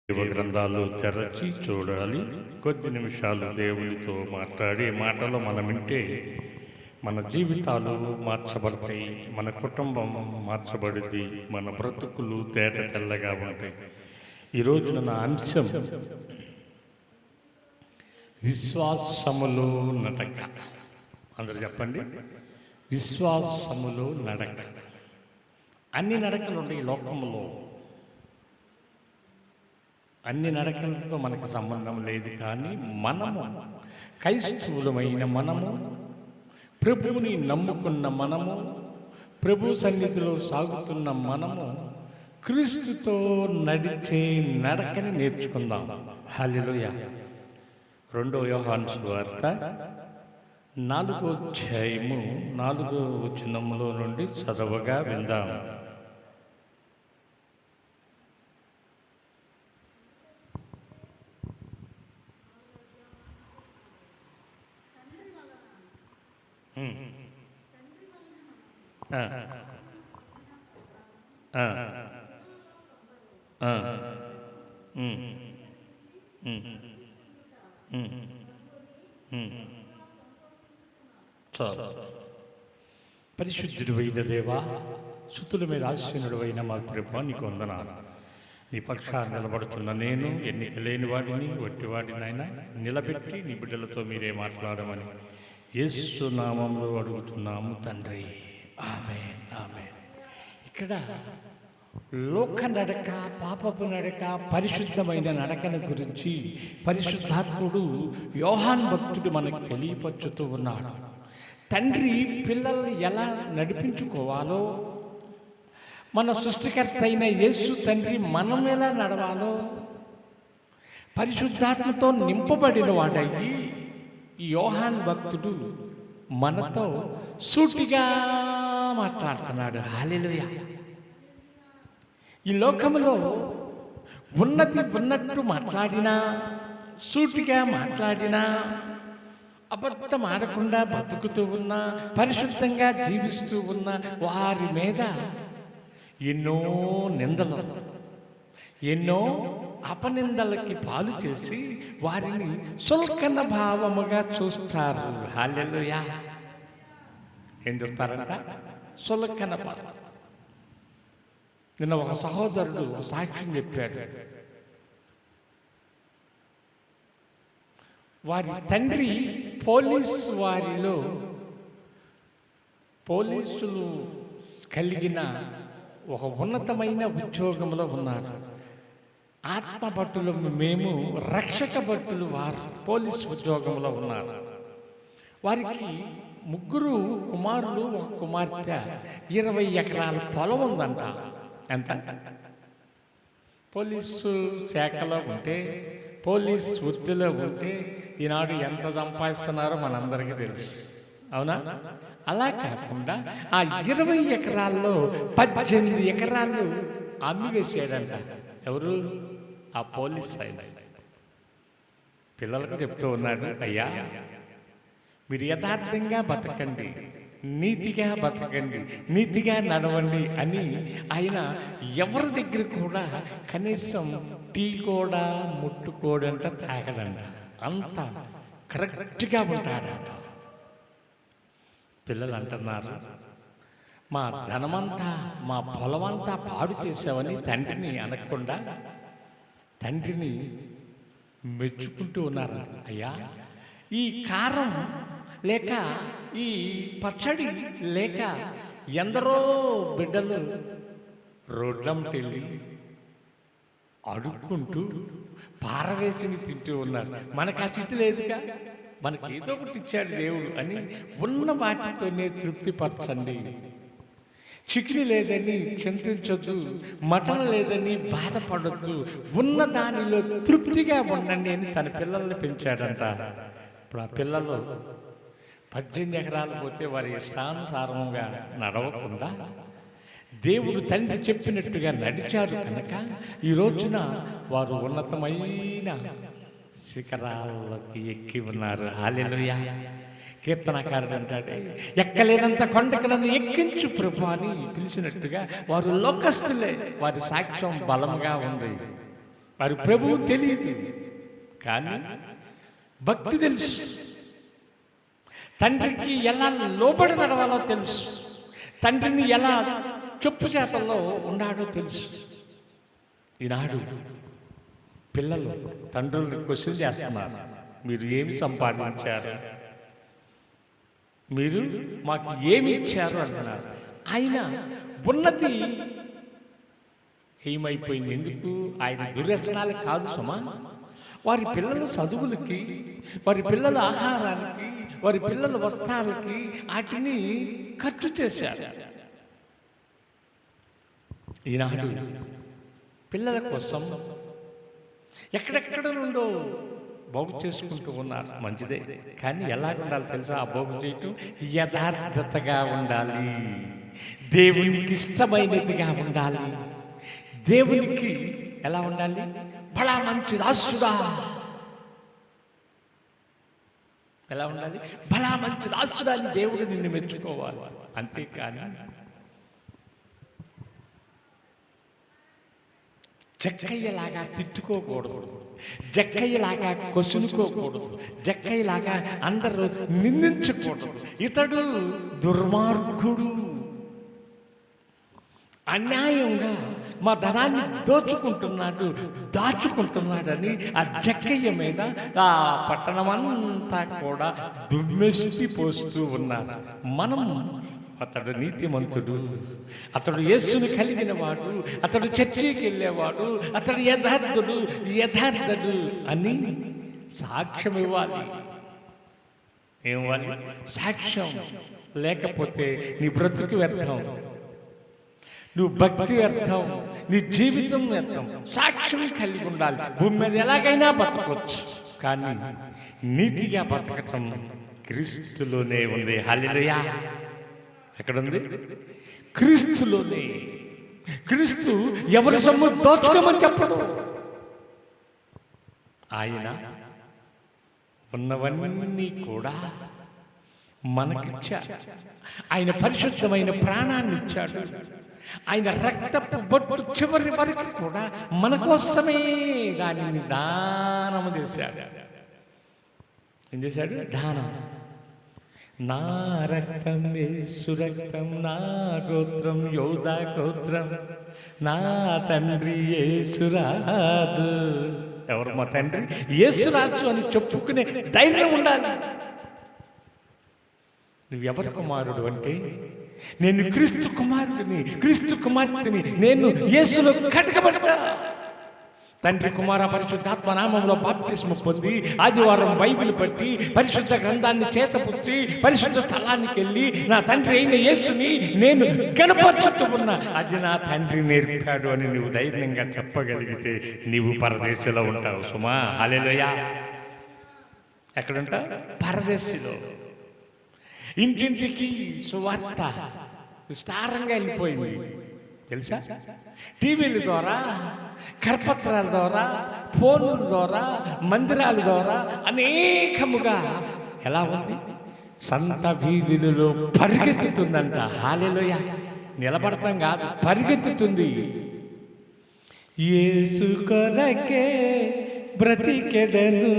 దేవ గ్రంథాలు తెరచి చూడాలి. కొద్ది నిమిషాలు దేవునితో మాట్లాడి మాటలు మనం వింటే మన జీవితాలు మార్చబడతాయి, మన కుటుంబం మార్చబడింది, మన బ్రతుకులు తేట తెల్లగా ఉంటాయి. ఈరోజు నా అంశం విశ్వాసములో నడక. అందరూ చెప్పండి, విశ్వాసములో నడక. అన్ని నడకలు ఉన్నాయి ఈ లోకంలో. అన్ని నడకలతో మనకు సంబంధం లేదు, కానీ మనము క్రైస్తవులమైన మనము, ప్రభువుని నమ్ముకున్న మనము, ప్రభు సన్నిధిలో సాగుతున్న మనము క్రీస్తుతో నడిచే నడకని నేర్చుకుందాం. హల్లెలూయా. 2 యోహాను సువార్త 4వ అధ్యాయము 4వ వచనములో నుండి చదవగా విందాం. పరిశుద్ధుడైన దేవా, సుతుల మీద ఆశీనుడు అయిన మా ప్రభువా, నీకు వందనాలు. నీ పక్షాన్ని నిలబడుతున్న నేను ఎన్నిక లేని వాడిని, వట్టివాడినైనా నిలబెట్టి నీ బిడ్డలతో మీరే మాట్లాడమని యేసు నామములో అడుగుతున్నాము తండ్రి. ఆమేన్, ఆమేన్. ఇక్కడ లోక నడక, పాపపు నడక, పరిశుద్ధమైన నడకను గురించి పరిశుద్ధాత్ముడు యోహాన్ భక్తుడు మనకు తెలియపరుచుతూ ఉన్నాడు. తండ్రి పిల్లల్ని ఎలా నడిపించుకోవాలో, మన సృష్టికర్త అయిన యేసు తండ్రి మనం ఎలా నడవాలో పరిశుద్ధాత్మతో నింపబడిన వాడయ్యి ఈ యోహాన్ భక్తుడు మనతో సూటిగా మాట్లాడుతున్నాడు. హల్లెలూయా. ఈ లోకంలో ఉన్నది ఉన్నట్టు మాట్లాడినా, సూటిగా మాట్లాడినా, అబద్ధం ఆడకుండా బతుకుతూ ఉన్నా, పరిశుద్ధంగా జీవిస్తూ ఉన్న వారి మీద ఎన్నో నిందలు, ఎన్నో అపనిందలకి పాలు చేసి వారిని సుల్కన భావముగా చూస్తారు. హల్లెలూయా. ఏం చూస్తారంట? సుల్కన భావం. నిన్న ఒక సహోదరుడు ఒక సాక్ష్యం చెప్పాడు. వారి తండ్రి పోలీసులు కలిగిన ఒక ఉన్నతమైన ఉద్యోగంలో ఉన్నారు. ఆత్మ భటులు మేము, రక్షక భటులు వారు పోలీసు ఉద్యోగంలో ఉన్నారు. వారికి 3 కుమారులు, 1 కుమార్తె, 20 ఎకరాల పొలం ఉందంట. ఎంత? పోలీసు శాఖలో ఉంటే, పోలీస్ వృత్తిలో ఉంటే ఈనాడు ఎంత సంపాదిస్తున్నారో మనందరికీ తెలుసు, అవునా? అలా కాకుండా ఆ 20 ఎకరాల్లో 18 ఎకరాలు అమ్మి వేసాడంట. ఎవరు? ఆ పోలీస్ ఆయన. పిల్లలకు చెప్తూ ఉన్నాడు, అయ్యా మీరు యథార్థంగా బతకండి, నీతిగా బతకండి, నీతిగా నడవండి అని ఆయన ఎవరి దగ్గర కూడా కనీసం టీ కూడా ముట్టుకోడంట, తాగడంట. అంత కరెక్ట్గా ఉంటాడంట. పిల్లలు అంటున్నారు, మా ధనమంతా, మా పొలమంతా పాడు చేసావని తండ్రిని అనకుండా తండ్రిని మెచ్చుకుంటూ ఉన్నారు. అయ్యా ఈ కారం లేక, ఈ పచ్చడి లేక ఎందరో బిడ్డలు రోడ్లంటెళ్ళి అడుక్కుంటూ పారవేసి తింటూ ఉన్నారు. మనకు ఆ స్థితి లేదుగా, మనకి ఏదో ఒకటి ఇచ్చాడు దేవుడు అని ఉన్న వాటితోనే తృప్తిపరచండి. చికెన్ లేదని చింతించొద్దు, మటన్ లేదని బాధపడొద్దు, ఉన్న దానిలో తృప్తిగా ఉండండి అని తన పిల్లల్ని పెంచాడంట. ఇప్పుడు ఆ పిల్లలు 18 ఎకరాలు పోతే వారి ఇష్టానుసారంగా నడవకుండా దేవుడు తండ్రి చెప్పినట్టుగా నడిచారు కనుక ఈ రోజున వారు ఉన్నతమైన శిఖరాలకి ఎక్కి ఉన్నారు. హల్లెలూయా. కీర్తనకారుడు అంటాడు, ఎక్కలేనంత కొండకు నన్ను ఎక్కించు ప్రభు అని పిలిచినట్టుగా వారు లోకస్తులే, వారి సాక్ష్యం బలంగా ఉంది. వారి ప్రభువు తెలియదు, కానీ భక్తి తెలుసు. తండ్రికి ఎలా లోబడి నడవాలో తెలుసు. తండ్రిని ఎలా చెప్పు చేతల్లో ఉన్నాడో తెలుసు. ఈనాడు పిల్లలు తండ్రుల్ని క్వశ్చన్ చేస్తున్నారు, మీరు ఏమి సంపాదించారు, మీరు మాకు ఏమి ఇచ్చారు అంటున్నారు. ఆయన ఉన్నతి ఏమైపోయింది? ఎందుకు? ఆయన దుర్వ్యసనాలు కాదు సుమా. వారి పిల్లల చదువులకి, వారి పిల్లల ఆహారానికి, వారి పిల్లల వస్త్రాలకి వాటిని ఖర్చు చేశారు. ఈనాడు పిల్లల కోసం ఎక్కడెక్కడ నుండో బాగు చేసుకుంటూ ఉన్నారు. మంచిదే, కానీ ఎలా ఉండాలి తెలుసా? ఆ బాగు చేయటం యథార్థతగా ఉండాలి, దేవునికి ఇష్టమైనదిగా ఉండాలి. దేవునికి ఎలా ఉండాలి? బడా మంచి దాసుడా, ఎలా ఉండాలి? బడా మంచి దాసుడా అని దేవుడు నిన్ను మెచ్చుకోవాలి. అంతేకాని జక్కయ్యలాగా తిట్టుకోకూడదు, జక్కయ్యలాగా కొసునుకోకూడదు, జక్కయ్యలాగా అందరూ నిందించకూడదు. ఇతడు దుర్మార్గుడు, అన్యాయంగా మా ధనాన్ని దాచుకుంటున్నాడని ఆ జక్కయ్య మీద ఆ పట్టణమంతా కూడా దుమ్మెస్తి పోస్తూ ఉన్నారు. మనం అతడు నీతిమంతుడు, అతడు యేసుని కలిగిన వాడు, అతడు చర్చికి వెళ్ళేవాడు, అతడు యథార్థుడు అని సాక్ష్యం ఇవ్వాలి. ఏమివ్వాలి? సాక్ష్యం. లేకపోతే నీ బ్రతుకు వ్యర్థం, నువ్వు భక్తి వ్యర్థం, నీ జీవితం వ్యర్థం. సాక్ష్యం కలిగి ఉండాలి. భూమి మీద ఎలాగైనా బతకొచ్చు, కానీ నీతిగా బతకటం క్రీస్తులోనే ఉంది. హల్లెలూయా! ఎక్కడుంది? క్రీస్తులోనే. క్రీస్తు ఎవరి సొమ్ము దోచుకోమని చెప్పడు. ఆయన ఉన్నవన్నీ కూడా మనకిచ్చాడు. ఆయన పరిశుద్ధమైన ప్రాణాన్ని ఇచ్చాడు. ఆయన రక్తపు బొట్టు చివరి వరకు కూడా మన కోసమే దానిని దానము చేశాడు. ఏం చేశాడు? దానం. నా రక్తం యేసు రక్తం, నా గోత్రం యోధా గోత్రం, నా తండ్రి యేసురాజు. ఎవరు మా తండ్రి? యేసురాజు అని చెప్పుకునే ధైర్యం ఉండాలి. నువ్వెవరి కుమారుడు అంటే, నేను క్రీస్తు కుమారుడిని, క్రీస్తు కుమార్తెని, నేను యేసులో కడగబడ్డా. తండ్రి కుమార పరిశుద్ధాత్మ నామంలో బాప్తిస్మ పొంది ఆదివారం బైబిల్ పట్టి పరిశుద్ధ గ్రంథాన్ని చేతపుచ్చి పరిశుద్ధ స్థలానికి వెళ్ళి నా తండ్రి అయిన యేసుని నేను కనపరుచుతూ ఉన్నా. అది నా తండ్రి నేర్పాడు అని నువ్వు ధైర్యంగా చెప్పగలిగితే నీవు పరదేశంలో ఉంటావు సుమా. హల్లెలూయా! ఎక్కడుంటావు? పరదేశంలో. ఇంటింటికి సువార్త విస్తారంగా వెళ్ళిపోయింది తెలుసా? టీవీల ద్వారా, కరపత్రాల ద్వారా, ఫోన్ల ద్వారా, మందిరాల ద్వారా అనేకముగా ఎలా ఉంది? సంత వీధులలో పరిగెత్తుతుందంట. హల్లెలూయా! నిలబడతాం కాదు, పరిగెత్తుతుంది. యేసు కొరకే బ్రతికెదను,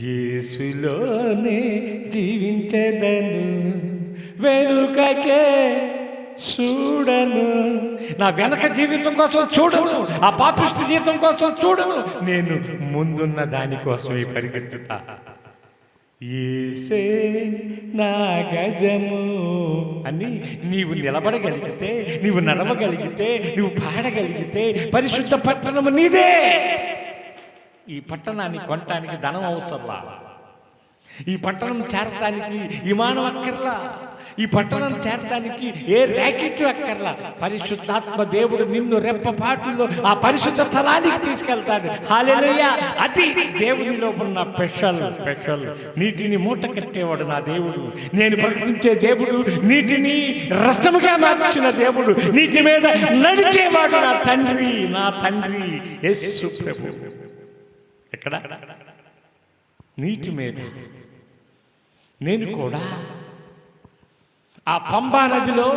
యేసులోనే జీవించెదను, వెనుకకే చూడను. నా వెనక జీవితం కోసం చూడను, ఆ పాపిష్టి జీవితం కోసం చూడను, నేను ముందున్న దానికోసమే పరిగెత్తుతా. యేసే నా గజము అని నీవు నిలబడగలిగితే, నీవు నడవగలిగితే, నువ్వు పాడగలిగితే పరిశుద్ధ పట్టణము నీదే. ఈ పట్టణాన్ని కొనటానికి ధనం అవసరంలా, ఈ పట్టణం చేరటానికి విమానం అక్కర్లా, ఈ పట్టణం చేరటానికి ఏ ర్యాకెట్ అక్కర్లా. పరిశుద్ధాత్మ దేవుడు నిన్ను రెప్పపాటులో ఆ పరిశుద్ధ స్థలానికి తీసుకెళ్తాడు. హల్లెలూయా! అది దేవునిలో ఉన్న స్పెషల్. నీటిని మూట కట్టేవాడు నా దేవుడు. నేను ప్రకటించే దేవుడు, నీటిని రసముగా మార్చిన దేవుడు, నీటి మీద నడిచేవాడు నా తండ్రి యేసు ప్రభు. ఎక్కడ? నీటి మీద. నేను కూడా ఆ పంబా నదిలో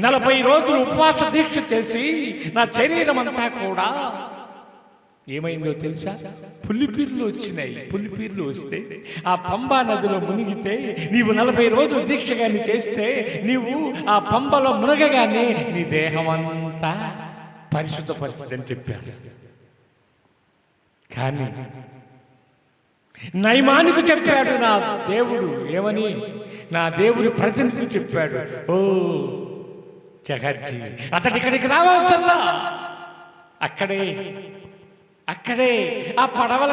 40 రోజులు ఉపవాస దీక్ష చేసి నా శరీరం అంతా కూడా ఏమైందో తెలుసా? పులిపీర్లు వచ్చినాయి. పులిపీర్లు వస్తే ఆ పంబా నదిలో మునిగితే నీవు 40 రోజులు దీక్షగాని చేస్తే నీవు ఆ పంబలో మునగగానే నీ దేహం అంతా పరిశుద్ధపరిచిందని చెప్పారు. కానీ నయమానుకు చెప్పాడు నా దేవుడు. ఏమని? నా దేవుడు ప్రతినిధి చెప్పాడు, ఓ జగజ్జీ, అతడి ఇక్కడికి రావాల్సల్లా అక్కడే ఆ పడవల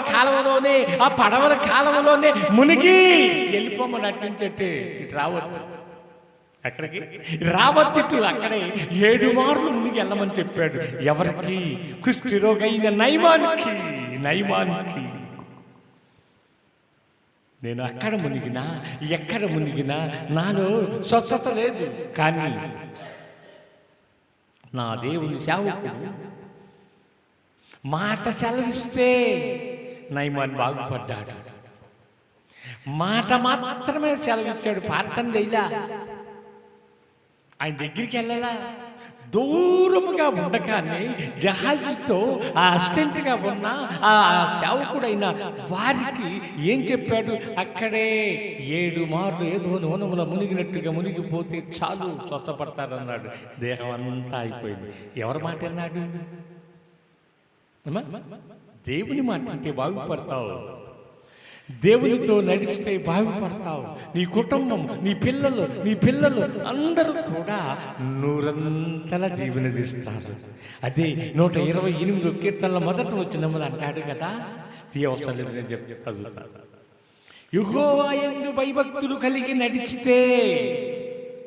కాలువలోనే మునిగి వెళ్ళిపోమని అట్టించట్టే. ఇటు రావద్దు, అక్కడికి రావద్దు, అక్కడే 7 మార్లు మునిగి వెళ్ళమని చెప్పాడు. ఎవరికి? కుష్ఠరోగైన నయమానుకి. నేను అక్కడ మునిగినా ఎక్కడ మునిగినా నాలో స్వచ్ఛత లేదు. కానీ నా దేవుని సేవకుడు మాట సెలవిస్తే నయమాన్ బాగుపడ్డాడు. మాట మాత్రమే సెలవిచ్చాడు, ప్రార్థన చేయలా, ఆయన దగ్గరికి వెళ్ళాలా. దూరముగా ఉండగానే జహాజీతో ఆ అసిస్టెంట్గా ఉన్న ఆ సేవకుడైన వారికి ఏం చెప్పాడు? అక్కడే 7 మార్లు ఏదో నూనెముల మునిగినట్టుగా మునిగిపోతే చాలు, స్వస్థపడతారన్నాడు. దేహం అంతా అయిపోయింది. ఎవరి మాట అన్నాడు? దేవుని మాట అంటే బాగుపడతావు, దేవునితో నడిస్తే బాగుపడతావు. నీ కుటుంబం, నీ పిల్లలు అందరూ కూడా 100 దీవెనదిస్తారు. అదే 128 కీర్తనల మొదట వచ్చినములు అంటాడు కదా. తీయవసరం లేదు, నేను చదువుతాను. యెహోవా యందు భయభక్తులు కలిగి నడిస్తే,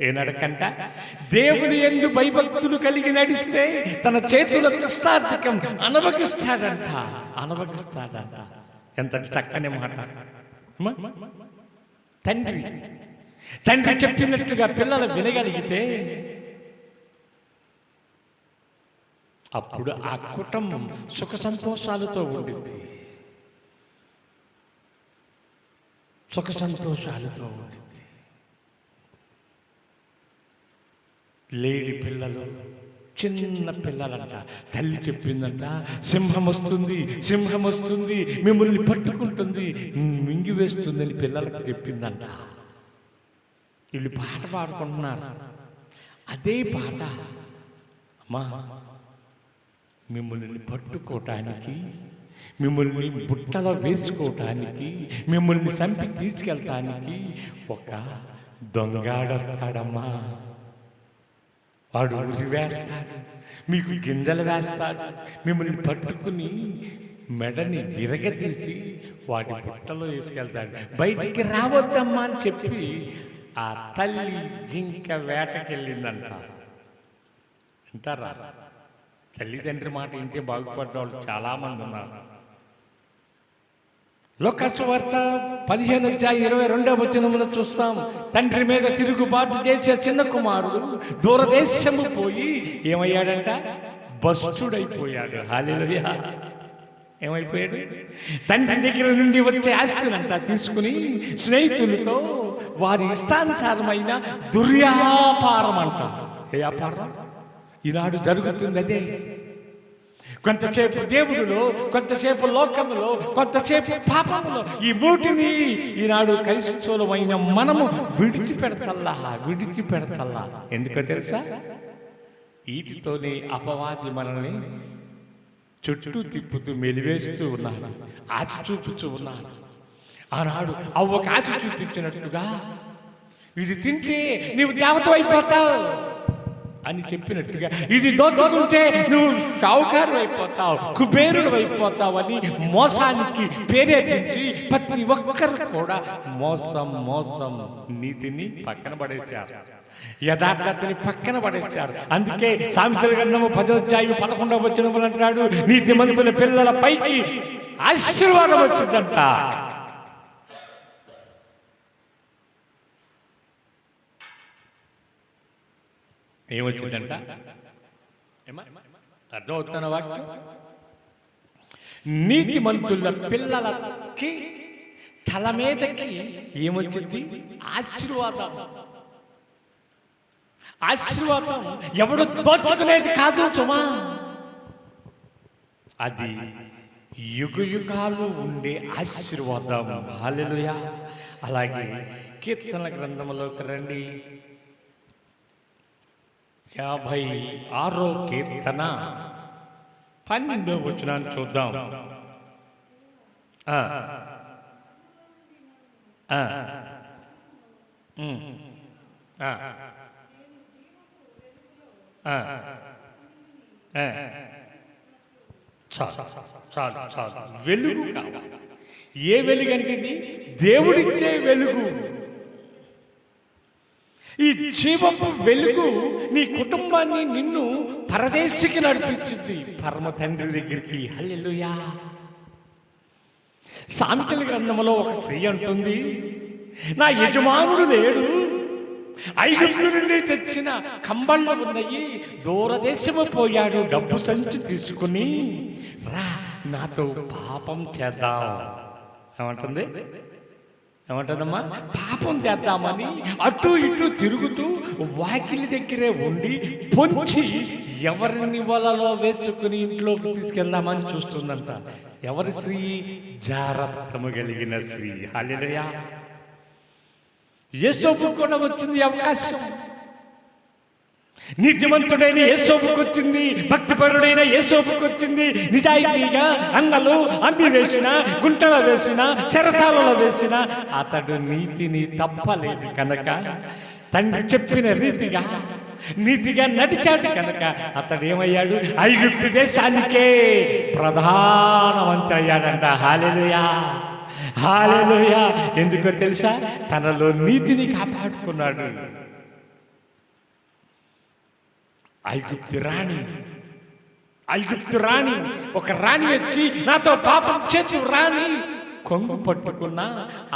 ఏ నడకంట? దేవుని యందు భయభక్తులు కలిగి నడిస్తే తన చేతుల కష్టార్థకం అనుభవిస్తాడంట. ఎంత చక్కని మాట! తండ్రి చెప్పినట్టుగా పిల్లలు వినగలిగితే అప్పుడు ఆ కుటుంబం సుఖ సంతోషాలతో ఉండిద్ది. లేడి పిల్లలు, చిన్న పిల్లలంట. తల్లి చెప్పిందంట, సింహం వస్తుంది మిమ్మల్ని పట్టుకుంటుంది, మింగివేస్తుందని పిల్లలకు చెప్పిందంట. వీళ్ళు పాట పాడుకుంటున్నారు. అదే పాట, అమ్మా మిమ్మల్ని పట్టుకోవటానికి, మిమ్మల్ని బుట్టలో వేసుకోవటానికి, మిమ్మల్ని చంపి తీసుకెళ్ళటానికి ఒక దొంగాడొస్తాడమ్మా. వాడు ఉరి వేస్తాడు, మీకు గింజలు వేస్తాడు, మిమ్మల్ని పట్టుకుని మెడని విరగతీసి వాడి బుట్టలో వేసుకెళ్తాడు. బయటికి రావద్దమ్మా అని చెప్పి ఆ తల్లి జింక వేటకెళ్ళిందంట. అంటారా? తల్లిదండ్రి మాట ఇంటే బాగుపడ్డ వాళ్ళు చాలామంది ఉన్నారు. లోకాసు వార్త 15:22 చూస్తాం. తండ్రి మీద తిరుగుబాటు చేసే చిన్న కుమారుడు దూరదేశము పోయి ఏమయ్యాడంట? భ్రష్టుడైపోయాడు. హల్లెలూయా! ఏమైపోయాడు? తండ్రి దగ్గర నుండి వచ్చే ఆస్తినంతా తీసుకుని స్నేహితులతో వారి ఇష్టానుసారమైన దుర్వ్యాపారం అంట. ఏ వ్యాపారం? ఈనాడు జరుగుతుంది అదే. కొంతసేపు దేవుడిలో, కొంతసేపు లోకములో, కొంతసేపు పాపములో. ఈ మూటిని ఈనాడు క్రైస్తవులమైన మనము విడిచిపెడతల్లా. ఎందుకో తెలుసా? వీటితోనే అపవాది మనల్ని చుట్టూ తిప్పుతూ మెలివేస్తూ ఉన్నారు, ఆశ చూపుతూ ఉన్నారు. ఆనాడు అవ్వకు ఆశ చూపించినట్టుగా ఇది తింటే నీవు దేవత అయిపోతావు అని చెప్పినట్టుగా, ఇది దోచుకుంటే నువ్వు షావుకారు అయిపోతావు, కుబేరుడు అయిపోతావు అని మోసానికి ప్రేరేపించి ప్రతి ఒక్కరు కూడా మోసం నీతిని పక్కన పడేశారు, యథార్థతని పక్కన పడేశారు. అందుకే సామెతల గ్రంథము 10:11 అంటాడు, నీతిమంతుల పిల్లల పైకి ఆశీర్వాదం వచ్చిందంట. ఏమొచ్చిందంట? అర్థమవుతున్న వాక్యం? నీతిమంతుల పిల్లలకి తల మీదకి ఏమొచ్చింది? ఆశీర్వాదం. ఎవడు దోచుకునేది కాదు సుమా, అది యుగయుగాలు ఉండే ఆశీర్వాదం. హల్లెలూయా. అలాగే కీర్తన గ్రంథంలోకి రండి. 56వ కీర్తన 12వ వచనాన్ని చూద్దాం. చాలు చాలు. వెలుగు కావాలి. ఏ వెలుగు అంటే ఇది? దేవుడిచ్చే వెలుగు. ఈ జీవపు వెలుగు నీ కుటుంబాన్ని, నిన్ను పరదేశికి నడిపించింది, పరమ తండ్రి దగ్గరికి. హల్లెలూయా. సామెతల గ్రంథంలో ఒక స్త్రీ అంటుంది, నా యజమానుడు లేడు, ఐగుప్తు నుండి తెచ్చిన కంబళ్ళు ఉన్నాయి, దూరదేశము పోయాడు, డబ్బు సంచి తీసుకుని రా నాతో పాపం చేద్దాం. ఏమంటుందమ్మా? పాపం చేద్దామని అటు ఇటు తిరుగుతూ వాకిలి దగ్గరే ఉండి పొంచి ఎవరిని వలలో వేసుకుని ఇంట్లోకి తీసుకెళ్దామని చూస్తుందంట. ఎవరి స్త్రీ? జారత్వము కలిగిన స్త్రీ. హల్లెలూయా. యేసోబుకు కూడా వచ్చింది అవకాశం. నీతిమంతుడైన యేసోబుకు వచ్చింది, భక్తిపరుడైన యేసోబుకు వచ్చింది. నిజాయితీగా అన్నలు అమ్మి వేసిన, గుంటలో వేసిన, చెరసాలలో వేసిన అతడు నీతిని తప్పలేదు కనుక, తండ్రి చెప్పిన రీతిగా నీతిగా నడిచాడు కనుక అతడు ఏమయ్యాడు? ఐగుప్తు దేశానికే ప్రధానమంత్రి అయ్యాడంట. హల్లెలూయా. హల్లెలూయా. ఎందుకో తెలుసా? తనలో నీతిని కాపాడుకున్నాడు. ఐగుప్తు రాణి ఒక రాణి వచ్చి నాతో పాపం చేతు రాణి కొంగు పట్టుకున్న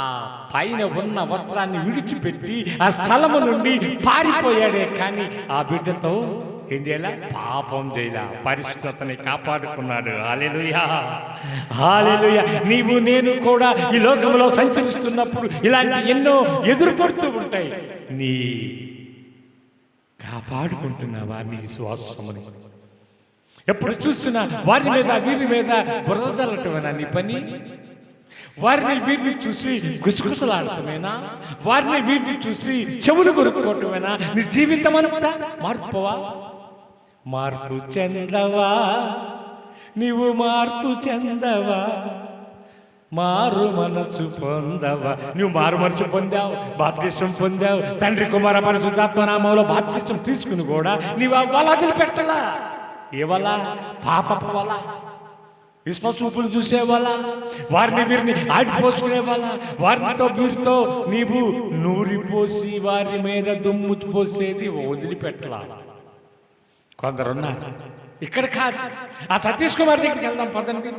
ఆ పైన ఉన్న వస్త్రాన్ని విడిచిపెట్టి ఆ స్థలము నుండి పారిపోయాడే, కానీ ఆ బిడ్డతో ఏం చేయాల? పాపం చేయాల, పరిశుద్ధతని కాపాడుకున్నాడు. హల్లెలూయా. హల్లెలూయా. నీవు నేను కూడా ఈ లోకంలో సంచరిస్తున్నప్పుడు ఇలాంటి ఎన్నో ఎదురుపడుతూ ఉంటాయి. నీ కాపాడుకుంటున్నావా నీ విశ్వాసముని? ఎప్పుడు చూసినా వారి మీద వీరి మీద బురద చల్లటమేనా నీ పని? వారిని వీరిని చూసి గుసగుసలాడటమేనా? వారిని వీరిని చూసి చెవులు కొరుక్కోవటమేనా నీ జీవితం అంతా? మార్పు చెందవా నీవు? మార్పు చెందవా? మారు మనసు పొందవా? నువ్వు మారు మనసు పొందావు, బాప్తిస్మం పొందావు, తండ్రి కుమార పరిశుద్ధాత్మ నామములో బాప్తిస్మం తీసుకుని కూడా నీవు ఆ వల వదిలిపెట్టలా. ఏ వల? పాపపు వల, విశ్వసూపులు చూసే వల, వారిని వీరిని ఆడిపోసుకునే వల, వారితో వీరితో నీవు నూరిపోసి వారి మీద దుమ్ము పోసేది వదిలిపెట్టలా. కొందరున్నారు. ఇక్కడ కాదు, ఆ సతీష్ కుమార్ దగ్గరికి వెళ్దాం పదండి.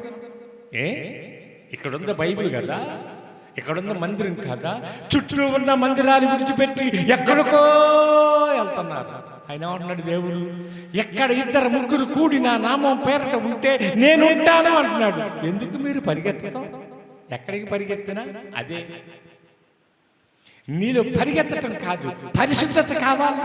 ఇక్కడున్న బైబిల్ కదా, ఇక్కడున్న మందిరం కదా, చుట్టూ ఉన్న మందిరాలు విడిచిపెట్టి ఎక్కడికో వెళ్తున్నారు. ఆయన అంటున్నాడు, దేవుడు ఎక్కడ 2-3 కూడి నా నామం పేరట ఉంటే నేను ఉంటాను అంటున్నాడు. ఎందుకు మీరు పరిగెత్తడం? ఎక్కడికి పరిగెత్తినా అదే. నీలో పరిగెత్తటం కాదు, పరిశుద్ధత కావాలి.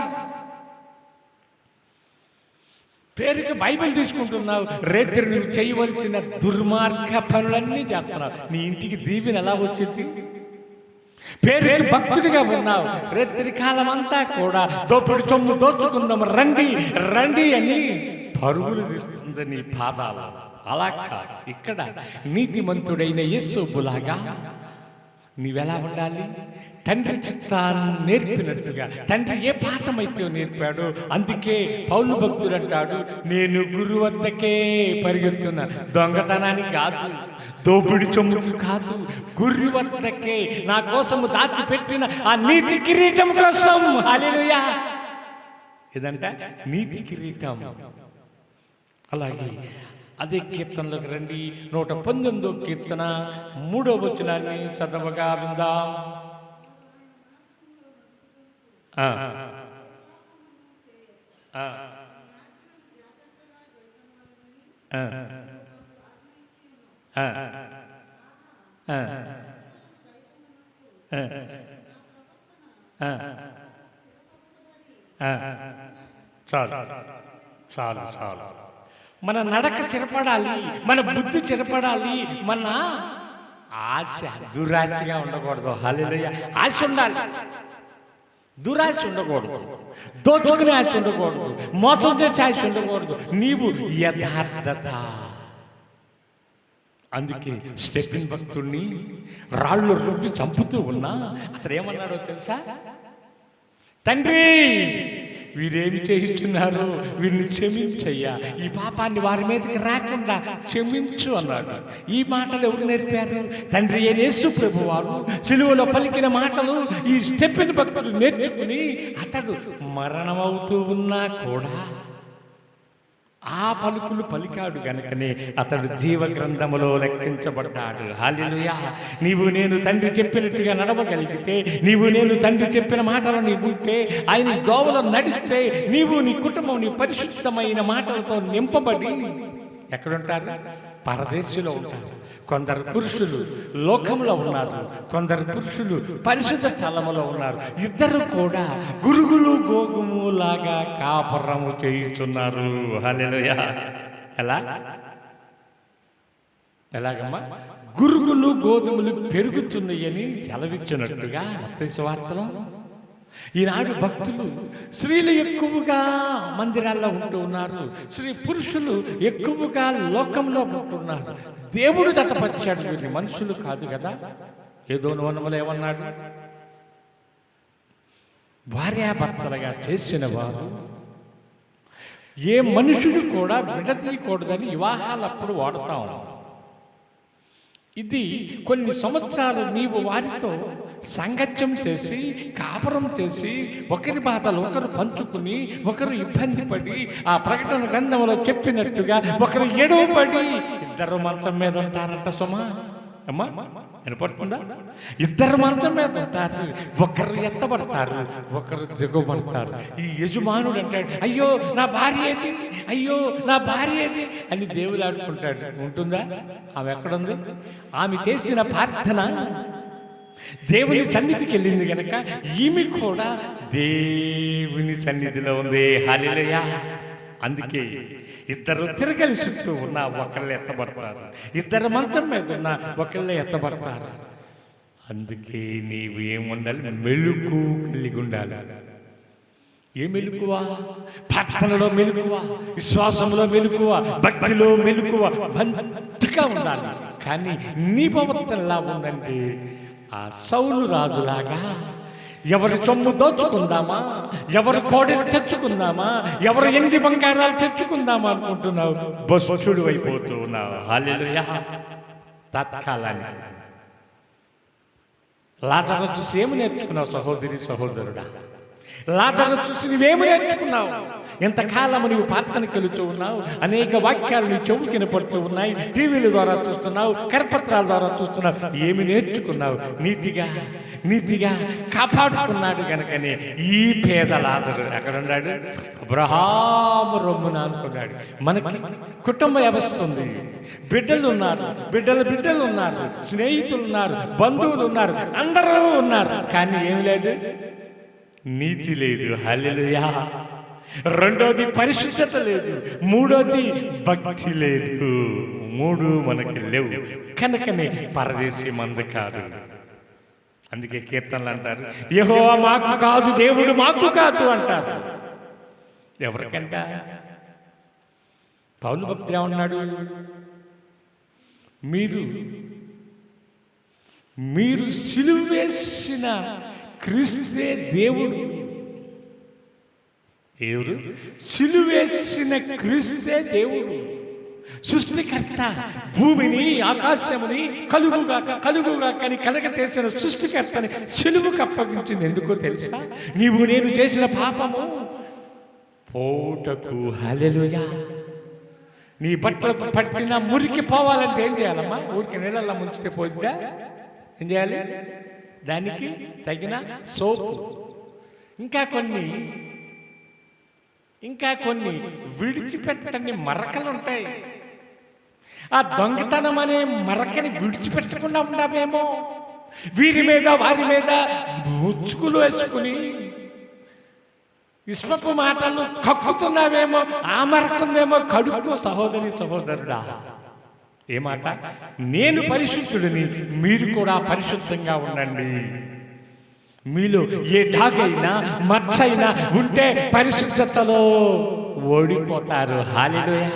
పేరుకి బైబిల్ తీసుకుంటున్నావు, రేత్రి నువ్వు చేయవలసిన దుర్మార్గ పనులన్నీ చేస్తున్నావు. నీ ఇంటికి దీవెన ఎలా వచ్చింది? పేరుకి భక్తుడిగా ఉన్నావు, రేత్రి కాలం అంతా కూడా దోపిడి సొమ్ము దోచుకుందాం రండి రండి అని పరుగులు తీస్తుంది నీ పాదాలు. అలా కాదు, ఇక్కడ నీతిమంతుడైన యేసోబులాగా నీవెలా ఉండాలి? తండ్రి చిత్తాన్ని నేర్పినట్టుగా, తండ్రి ఏ పాఠమైతే నేర్పాడో అందుకే పౌలు భక్తుడు అంటాడు, నేను గురు వద్దకే పరిగెత్తున్నా. దొంగతనానికి కాదు, దోపిడి చొమ్ముకు కాదు, గురి వద్దకే, నా కోసము దాచిపెట్టిన ఆ నీతి కిరీటం కోసం. హల్లెలూయా. ఇదంట నీతి కిరీటం. అలాగే అదే కీర్తనలోకి రండి. 119వ కీర్తన 3వ వచనాన్ని చదవగా విందాం. చాలు చాలు చాలు. మన నడక చిరపడాలి, మన బుద్ధి చిరపడాలి, మన ఆశ దురాశగా ఉండకూడదు. హల్లెలూయా. ఆశ ఉండాలి, దురాశ ఉండకూడదు, దోచుకునే ఆశ ఉండకూడదు, మోసం చేసే ఆశ ఉండకూడదు. నీవు యథార్థత. అందుకే స్టెఫెను భక్తుడిని రాళ్ళు రువ్వి చంపుతూ ఉన్నా అతడు ఏమన్నాడో తెలుసా? తండ్రి, వీరేమి చేయిస్తున్నారు, వీరిని క్షమించయ్యా, ఈ పాపాన్ని వారి మీదకి రాకుండా క్షమించు అన్నాడు. ఈ మాటలు ఎవరు నేర్పారు? తండ్రి అయిన యేసు ప్రభు వారు సిలువలో పలికిన మాటలు ఈ స్టెఫెను భక్తుడు నేర్చుకుని అతడు మరణమవుతూ ఉన్నా కూడా ఆ పలుకులు పలికాడు గనుకనే అతడు జీవ గ్రంథములో లెక్కించబడ్డాడు. హల్లెలూయా. నీవు నేను తండ్రి చెప్పినట్టుగా నడవగలిగితే, నీవు నేను తండ్రి చెప్పిన మాటలు నీవు ఉంటే, ఆయన దోవలో నడిస్తే, నీవు నీ కుటుంబం నీ పరిశుద్ధమైన మాటలతో నింపబడి ఎక్కడుంటారు? పరదేశంలో ఉంటారు. కొందరు పురుషులు లోకంలో ఉన్నారు, కొందరు పురుషులు పరిశుద్ధ స్థలములో ఉన్నారు. ఇద్దరు కూడా గురుగులు గోగుములాగా కాపురము చేయుచున్నారు. హల్లెలూయా. ఎలాగమ్మా? గురుగులు గోధుమలు పెరుగుతున్నాయని సెలవిచ్చినట్టుగా మత్తయి సువార్తలో ఈనాడు భక్తులు, స్త్రీలు ఎక్కువగా మందిరాల్లో ఉంటూ ఉన్నారు, పురుషులు ఎక్కువగా లోకంలో ఉంటున్నారు. దేవుడు జతపరిచాడు వీరిని, మనుషులు కాదు కదా. ఏదో వనములు ఏమన్నాడు? భార్యాభర్తలుగా చేసిన వారు ఏ మనుషుడు కూడా విడదీయకూడదని వివాహాలప్పుడు వాడుతాం. ఇది కొన్ని సంవత్సరాలు నీవు వారితో సంగత్యం చేసి, కాపురం చేసి, ఒకరి బాధలు ఒకరు పంచుకుని, ఒకరు ఇబ్బంది పడి, ఆ ప్రకటన గ్రంథంలో చెప్పినట్టుగా ఒకరు ఎడవబడి ఇద్దరు మంచం మీద ఉంటారంట. సుమా అమ్మా, వినపడుతుందా? ఇద్దరు మంచం మీద ఉంటారు, ఒకరు ఎత్తబడతారు, ఒకరు దిగబడతారు. ఈ యజమానుడు అంటాడు, అయ్యో నా భార్య ఏది, అయ్యో నా భార్య ఏది అని దేవుడు ఆడుకుంటాడు. ఉంటుందా? ఆమె ఎక్కడుంది? ఆమె చేసిన ప్రార్థన దేవుని సన్నిధికి వెళ్ళింది కనుక ఈమె కూడా దేవుని సన్నిధిలో ఉంది. హల్లెలూయా. అందుకే ఇద్దరు తిరగలిసిస్తూ ఉన్నా ఒకళ్ళు ఎత్తబడతారు, ఇద్దరు మంచం మీద ఉన్నా ఒకళ్ళే ఎత్తబడతారు. అందుకే నీవు ఏముండాలి? మెలుకు కలిగి ఉండాలి. ఏ మెలుకువా? ప్రార్థనలో మెలుకువా, విశ్వాసంలో మెలుకువా, భక్తిలో మెలుకువా, మంచిగా ఉండాలి. కానీ నీ ప్రవర్తన ఎలా ఉందంటే ఆ సౌలు రాజులాగా ఎవరి సొమ్ము దోచుకుందామా, ఎవరి కోడలు తెచ్చుకుందామా, ఎవరు ఎండి బంగారాలు తెచ్చుకుందామా అనుకుంటున్నావు, బొచ్చుడు అయిపోతూ ఉన్నావు. హల్లెలూయా. తాత్కాలానికి లాజరును చూసి ఏమి నేర్చుకున్నావు సహోదరి సహోదరుడా? లాజరును చూసి నువ్వేమి నేర్చుకున్నావు? ఎంతకాలము నీవు ప్రార్థనకి వెళుతూ ఉన్నావు, అనేక వాక్యాలు నీ చెవుకి వినపడుతూ ఉన్నాయి, టీవీల ద్వారా చూస్తున్నావు, కరపత్రాల ద్వారా చూస్తున్నావు. ఏమి నేర్చుకున్నావు? నీతిగా కాపాడుకున్నాడు కనుకనే ఈ పేద లాజరు ఎక్కడున్నాడు? అబ్రహాము రొమ్మున అనుకున్నాడు. మనకి కుటుంబ వ్యవస్థ ఉంది, బిడ్డలు ఉన్నారు, బిడ్డలు ఉన్నారు, స్నేహితులు ఉన్నారు, బంధువులు ఉన్నారు, అందరూ ఉన్నారు. కానీ ఏమి లేదు? నీతి లేదు. హల్లెలూయా. రెండోది పరిశుద్ధత లేదు, మూడోది భక్తి లేదు. మూడు మనకి లేవు కనుకనే పరదేశీ మందు కాదు. అందుకే కీర్తనలు అంటారు, యెహోవా మాకు కాదు, దేవుడు మాకు కాదు అంటారు. ఎవరికంట? పౌలు భక్తుడు ఏమన్నాడు? మీరు సిలువ వేసిన క్రీస్తే దేవుడు. ఎవరు? సిలువ వేసిన క్రీస్తే దేవుడు, సృష్టికర్త. భూమిని ఆకాశముని కలుగుగాక అని కలగ చేసిన సృష్టికర్తని సిలువకు అప్పగించింది. ఎందుకో తెలుసా? నీవు నేను చేసిన పాపము పోటకు. హల్లెలూయా. నీ బట్టలకు పట్టిన మురికి పోవాలంటే ఏం చేయాలమ్మా? ఊరికి నీళ్ళల్లో ముంచితే పోతుందా? ఏం చేయాలి? దానికి తగిన సోపు, ఇంకా కొన్ని విడిచిపెట్టని మరకలు ఉంటాయి. ఆ దొంగతనం అనే మరకని విడిచిపెట్టకుండా ఉన్నావేమో. వీరి మీద వారి మీద ముచ్చుకులు వేసుకుని ఇస్పపు మాటలు కక్కుతున్నావేమో, ఆమరకుందేమో, కడుక్కో సహోదరి సహోదరుడా. ఏ మాట? నేను పరిశుద్ధుడిని, మీరు కూడా పరిశుద్ధంగా ఉండండి. మీలో ఏ డాగైనా మచ్చైనా ఉంటే పరిశుద్ధతలో ఓడిపోతారు. హల్లెలూయా.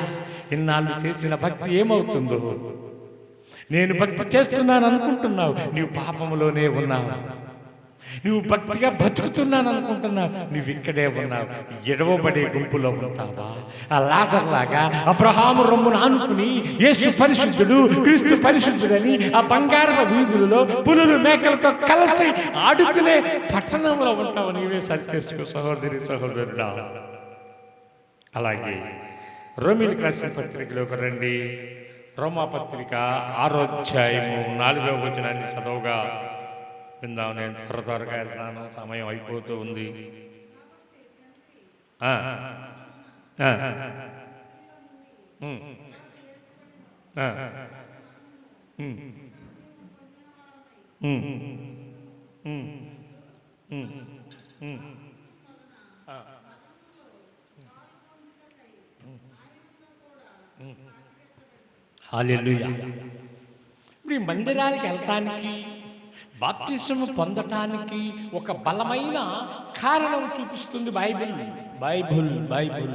ఇన్నాళ్ళు చేసిన భక్తి ఏమవుతుందో? నేను భక్తి చేస్తున్నాను అనుకుంటున్నావు, నీవు పాపములోనే ఉన్నావు. నువ్వు భక్తిగా బతుకుతున్నాను అనుకుంటున్నావు, నువ్వు ఇక్కడే ఉన్నావు, ఎడవబడే గుంపులో ఉంటావా? ఆ లాజర్లాగా అబ్రహాము రొమ్మును ఆనుకుని యేసు పరిశుద్ధుడు, క్రీస్తు పరిశుద్ధుడని ఆ బంగారపు వీధులలో పులులు మేకలతో కలిసి ఆడుకునే పట్టణంలో ఉంటావు. నీవే సరి చేసుకో సహోదరి సహోదరుడా. అలాగే రోమీయులకు రాసిన పత్రికలోకి రండి. రోమాపత్రిక 6వ అధ్యాయము 4వ వచనాన్ని చదవగా విందాం. నేను త్వరగా వెళ్తాను, సమయం అయిపోతూ ఉంది. హల్లెలూయా. ఇప్పుడు ఈ మందిరానికి వెళ్తానికి, బాప్తిస్మం పొందటానికి ఒక బలమైన కారణం చూపిస్తుంది బైబిల్. బైబిల్ బైబిల్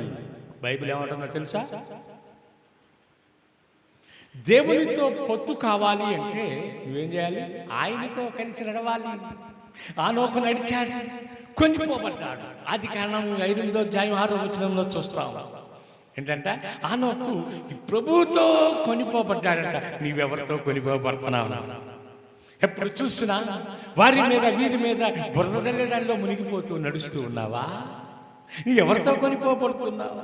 బైబిల్ ఏమంటుందో తెలుసా? దేవునితో పొత్తు కావాలి అంటే నువ్వేం చేయాలి? ఆయనతో కలిసి నడవాలి. ఆనోకు నడిచాడు, కొనిపోబడ్డాడు. అది కారణం 5వ అధ్యాయం 6వ వచనంలో చూస్తాం. ఏంటంటే ఆనోకు ప్రభువుతో కొనిపోబడ్డాడంట. నీవెవరితో కొనిపోబడుతున్నావు? ఎప్పుడు చూసినా వారి మీద వీరి మీద బురద దానిలో మునిగిపోతూ నడుస్తూ ఉన్నావా? నీ ఎవరితో కొనిపోబడుతున్నావు?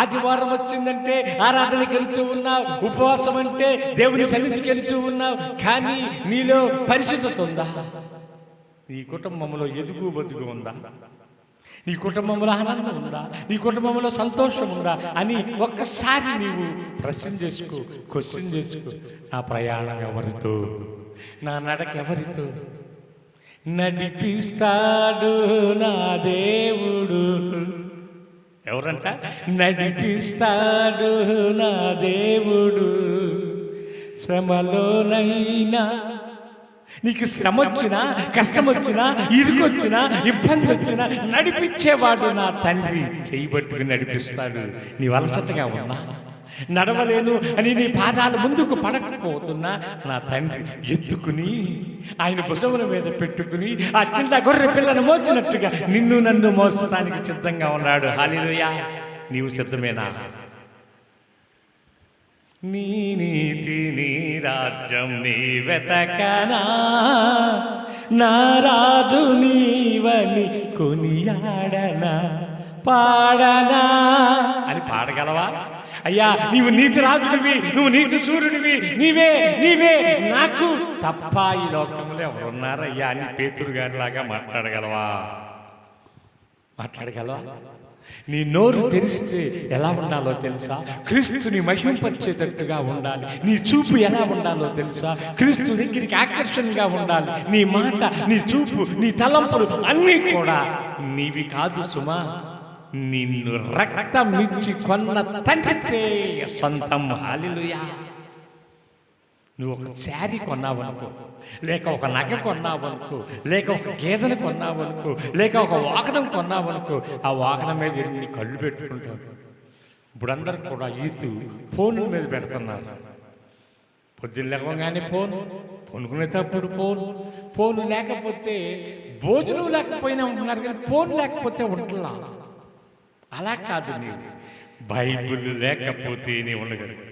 ఆదివారం వచ్చిందంటే ఆరాధనకి వెళ్తూ ఉన్నావు, ఉపవాసం అంటే దేవుని సన్నిధికి వెళ్తూ ఉన్నావు, కానీ నీలో పరిశుద్ధత ఉందా? నీ కుటుంబంలో ఎదుగు బతుకు ఉందా? నీ కుటుంబంలో ఆనందం ఉందా? నీ కుటుంబంలో సంతోషం ఉందా అని ఒక్కసారి నీవు ప్రశ్న చేసుకో, క్వశ్చన్ చేసుకో. నా ప్రయాణం ఎవరితో? నా నడక ఎవరితో? నడిపిస్తాడు నా దేవుడు. ఎవరంట? నడిపిస్తాడు నా దేవుడు. శ్రమలోనైనా, నీకు శ్రమ వచ్చినా, కష్టం వచ్చినా, ఇరుకొచ్చినా, ఇబ్బంది వచ్చినా నడిపించేవాడు నా తండ్రి. చేయబట్టుకుని నడిపిస్తాడు. నీ అలసటగా ఉన్నా, నడవలేను అని నీ పాదాలు ముందుకు పడకపోతున్నా, నా తండ్రి ఎత్తుకుని ఆయన భుజముల మీద పెట్టుకుని ఆ చిన్న గొర్రె పిల్లను మోచినట్టుగా నిన్ను నన్ను మోసడానికి సిద్ధంగా ఉన్నాడు. హల్లెలూయా. నీవు సిద్ధమేనా? నీ నీతి నీ రాజ్యం నీ వెతకనా, నా రాజు నీవని కొనియాడనా, పాడనా అని పాడగలవా? అయ్యా, నీవు నీతి రాజుడివి, నువ్వు నీతి సూర్యుడివి, నీవే నీవే నాకు తప్ప ఈ లోకంలో ఎవరున్నారయ్యా అని పేతురు గారి లాగా మాట్లాడగలవా? మాట్లాడగలవా? నీ నోరు తెరిస్తే ఎలా ఉండాలో తెలుసా? క్రీస్తుని మహింపరిచేటట్టుగా ఉండాలి. నీ చూపు ఎలా ఉండాలో తెలుసా? క్రీస్తు దగ్గరికి ఆకర్షణగా ఉండాలి. నీ మాట, నీ చూపు, నీ తలంపులు అన్నీ కూడా నీవి కాదు సుమా, నిన్ను రక్తమిచ్చి కొన్న తండ్రితే సొంతం. హల్లెలూయా. నువ్వు ఒక శారీ కొన్నావనుకో, లేక ఒక నగ కొన్నావనుకో, లేక ఒక గేదెను కొన్నావనుకో, లేక ఒక వాహనం కొన్నావనుకో, ఆ వాహనం మీద ఎన్ని కళ్ళు పెట్టుకుంటావు. ఇప్పుడు అందరూ కూడా ఫోన్ మీద పెడుతున్నారు. పొద్దున్న లేవగానే ఫోన్, పనుకునేటప్పుడు ఫోన్ లేకపోతే భోజనం లేకపోయినా ఉంటున్నారు, కానీ ఫోన్ లేకపోతే ఉంటున్నా. అలా కాదు, నీవు బైబిల్ లేకపోతే నీ ఉండగలవు.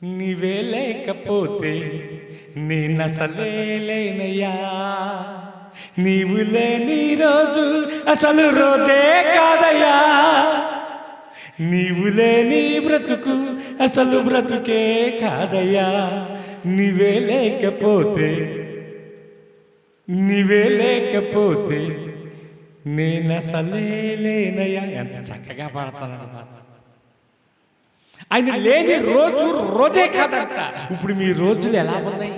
నీవే లేకపోతే నేను అసలే లేనయ్యా. నీవు లేని రోజు అసలు రోజే కాదయ్యా. నీవు లేని బ్రతుకు అసలు బ్రతుకే కాదయ్యా. నీవే లేకపోతే నేను అసలే లేనయ్యా. ఎంత చక్కగా పాడుతున్నాడు మాట. ఆయన లేని రోజు రోజే కాదంట. ఇప్పుడు మీ రోజులు ఎలా ఉన్నాయి?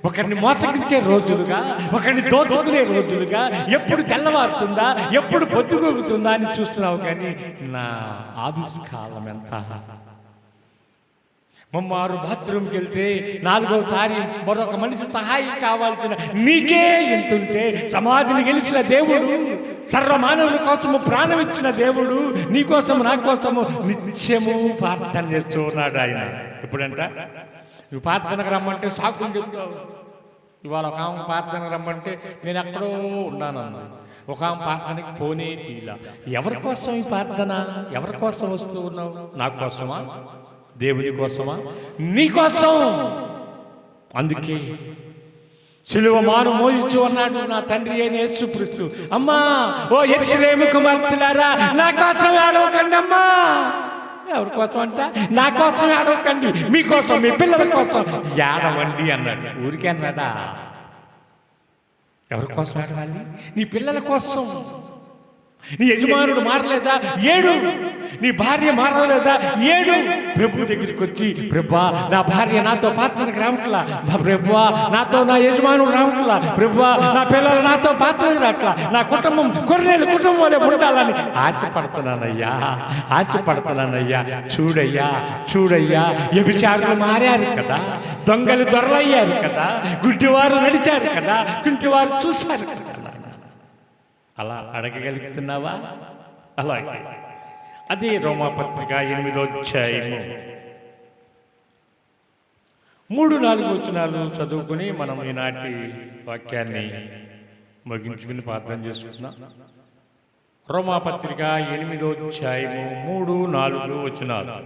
ఒకరిని మోసగించే రోజులుగా, ఒకరిని దోచుకునే రోజులుగా, ఎప్పుడు తెల్లవారుతుందా, ఎప్పుడు పొద్దుగోగుతుందా అని చూస్తున్నావు. కానీ నా ఆవిష్కాలం ఎంత! మమ్మారు బాత్రూమ్కి వెళ్తే 4వసారి మరొక మనిషి సహాయం కావాల్సిన నీకే ఎంతుంటే, సమాధిని గెలిచిన దేవుడు, సర్వమానవుల కోసము ప్రాణం ఇచ్చిన దేవుడు నీ కోసం నా కోసము నిత్యము ప్రార్థన చేస్తూ ఉన్నాడు ఆయన. ఎప్పుడంట నువ్వు ప్రార్థనకు రమ్మంటే సాకులు చెప్తావు. ఇవాళ ఒక ఆమె ప్రార్థనకు రమ్మంటే నేను ఎక్కడో ఉన్నానన్నా, ఒక ఆమె ప్రార్థనకి పోనే తీలా. ఎవరి కోసం ఈ ప్రార్థన? ఎవరి కోసం వస్తూ ఉన్నావు? నా కోసమా? దేవుని కోసమా? నీ కోసం. అందుకే సిలువ మాను మోయించు అన్నాడు నా తండ్రి అయిన యేసుక్రీస్తు. అమ్మా, ఓ యెరూషలేము కుమార్తెలారా, నా కోసం ఏడవకండి అమ్మా. ఎవరి కోసం అంట? నా కోసం ఏడవకండి, మీకోసం, మీ పిల్లల కోసం ఏడవండి అన్నాడు. ఊరికే అన్నాడా? ఎవరి కోసం ఏడవాలి? నీ పిల్లల కోసం. నీ యజమానుడు మారలేదా? ఏడు. నీ భార్య మారలేదా? ఏడు. ప్రభు దగ్గరికి వచ్చి, ప్రభువా నా భార్య నాతో ప్రార్థనకు రావట్లా, ప్రభువా నాతో నా యజమానుడు రావట్లా, ప్రభువా నా పిల్లలు నాతో ప్రార్థనకు రావట్లా, నా కుటుంబం కొన్నేళ్ళు కుటుంబంలో ఉండాలని ఆశపడుతున్నానయ్యా, ఆశపడుతున్నానయ్యా. చూడయ్యా, చూడయ్యా, వ్యభిచారులు మారారు కదా, దొంగలు దొరలయ్యారు కదా, గుడ్డివారు నడిచారు కదా, కుంటివారు చూశారు కదా. అలా అడగగలుగుతున్నావా? అలాగే అదే రోమాపత్రిక 8వ అధ్యాయము 3-4 వచనాలు చదువుకుని మనం ఈనాటి వాక్యాన్ని ముగించుకుని ప్రార్థన చేసుకుంటున్నాం. రోమాపత్రిక 8వ అధ్యాయము 3-4 వచనాలు.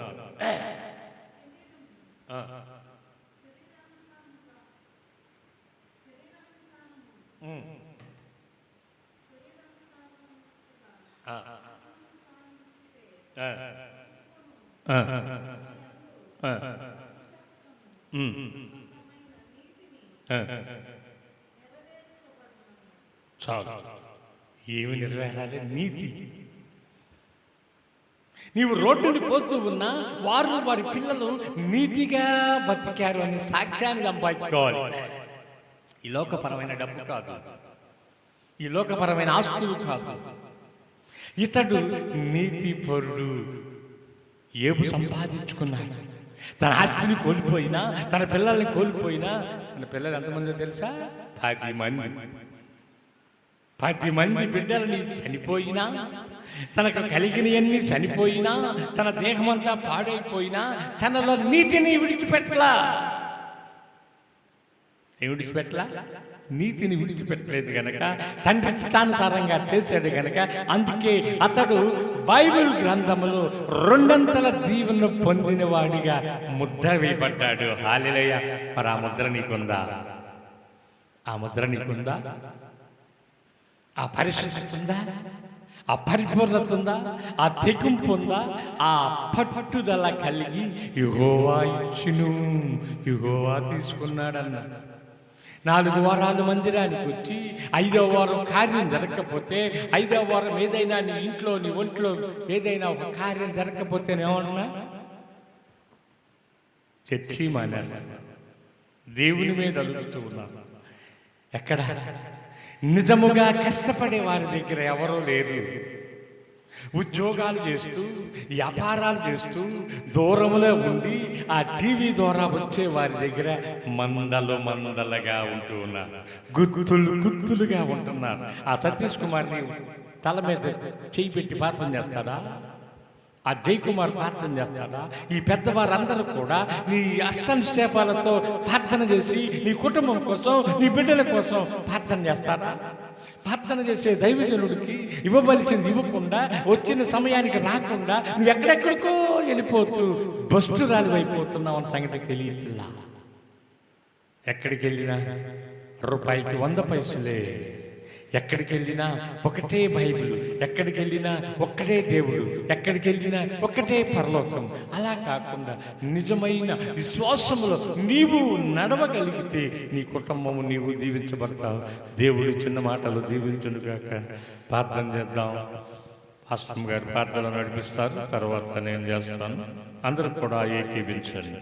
చాలు. ఏమి నెరవేరాలి? నీతి. నీవు రోడ్డుని పోస్తూ ఉన్నా వారు, వారి పిల్లలు నీతిగా బతికారు అని సాక్ష్యాన్ని సంపాదించుకోవాలి. ఈ లోకపరమైన డబ్బు కాదు, ఈ లోకపరమైన ఆస్తులు కాదు. ఇతడు నీతిపరుడు. ఏబు సంపాదించుకున్నాడు. తన ఆస్తిని కోల్పోయినా, తన పిల్లల్ని కోల్పోయినా, తన పిల్లలు ఎంతమందో తెలుసా? 10 మంది. 10 మంది బిడ్డలని చనిపోయినా, తనకు కలిగినవన్నీ చనిపోయినా, తన దేహమంతా పాడైపోయినా, తనలో నీతిని విడిచిపెట్టలా. విడిచిపెట్టలా? నీతిని విడిచిపెట్టలేదు గనక, తండ్రి చిత్తానుసారంగా చేశాడు గనక, అందుకే అతడు బైబిల్ గ్రంథములో 2 దీవెన పొందిన వాడిగా ముద్ర వేయబడ్డాడు. హల్లెలూయా. మరి ఆ ముద్ర నీకుందా? ఆ ముద్ర నీకుందా? ఆ పరిశుద్ధత ఉందా? ఆ పరిపూర్ణత ఉందా? ఆ తెగింపు ఉందా? ఆ పట్టుదల కలిగి యెహోవా ఇచ్చును, యెహోవా తీసుకున్నాడన్న 4 వారాలు మందిరానికి వచ్చి 5వ వారం కార్యం జరగకపోతే, 5వ వారం ఏదైనా నీ ఇంట్లో, నీ ఒంట్లో ఏదైనా ఒక కార్యం జరగకపోతే ఏమన్నా చర్చి మానేస్తున్నా, దేవుని మీద అలుగుతూ ఉన్నాను. ఎక్కడ? నిజముగా కష్టపడే వారి దగ్గర ఎవరూ లేరు. ఉద్యోగాలు చేస్తూ, వ్యాపారాలు చేస్తూ, దూరంలో ఉండి ఆ టీవీ ద్వారా వచ్చే వారి దగ్గర మందలుగా ఉంటూ ఉన్నారు, గుత్తులుగా ఉంటున్నారు. ఆ సతీష్ కుమార్ని తల మీద చేయి పెట్టి ప్రార్థన చేస్తాడా? ఆ జయకుమార్ ప్రార్థన చేస్తాడా? ఈ పెద్దవారందరూ కూడా నీ అష్టనిక్షేపాలతో ప్రార్థన చేసి నీ కుటుంబం కోసం, నీ బిడ్డల కోసం ప్రార్థన చేస్తారా? ప్రార్థన చేసే దైవజనుడికి ఇవ్వవలసింది ఇవ్వకుండా, వచ్చిన సమయానికి రాకుండా నువ్వు ఎక్కడెక్కడికో వెళ్ళిపోతూ భ్రష్టురాలు అయిపోతున్నావు అన్న సంగతి తెలియట్లా. ఎక్కడికి వెళ్ళినా రూపాయికి 100 పైసలే. ఎక్కడికి వెళ్ళినా ఒకటే బైబిల్, ఎక్కడికి వెళ్ళినా ఒక్కటే దేవుడు, ఎక్కడికి వెళ్ళినా ఒక్కటే పరలోకం. అలా కాకుండా నిజమైన విశ్వాసములో నీవు నడవగలిగితే నీ కుటుంబము నీవు దీవించబడతావు. దేవుడు చిన్న మాటలు దీవించునుగాక. ప్రార్థన చేద్దాం. పాస్టర్ గారు ప్రార్థన నడిపిస్తారు, తర్వాత నేను చేస్తాను. అందరూ కూడా ఏకీభించండి.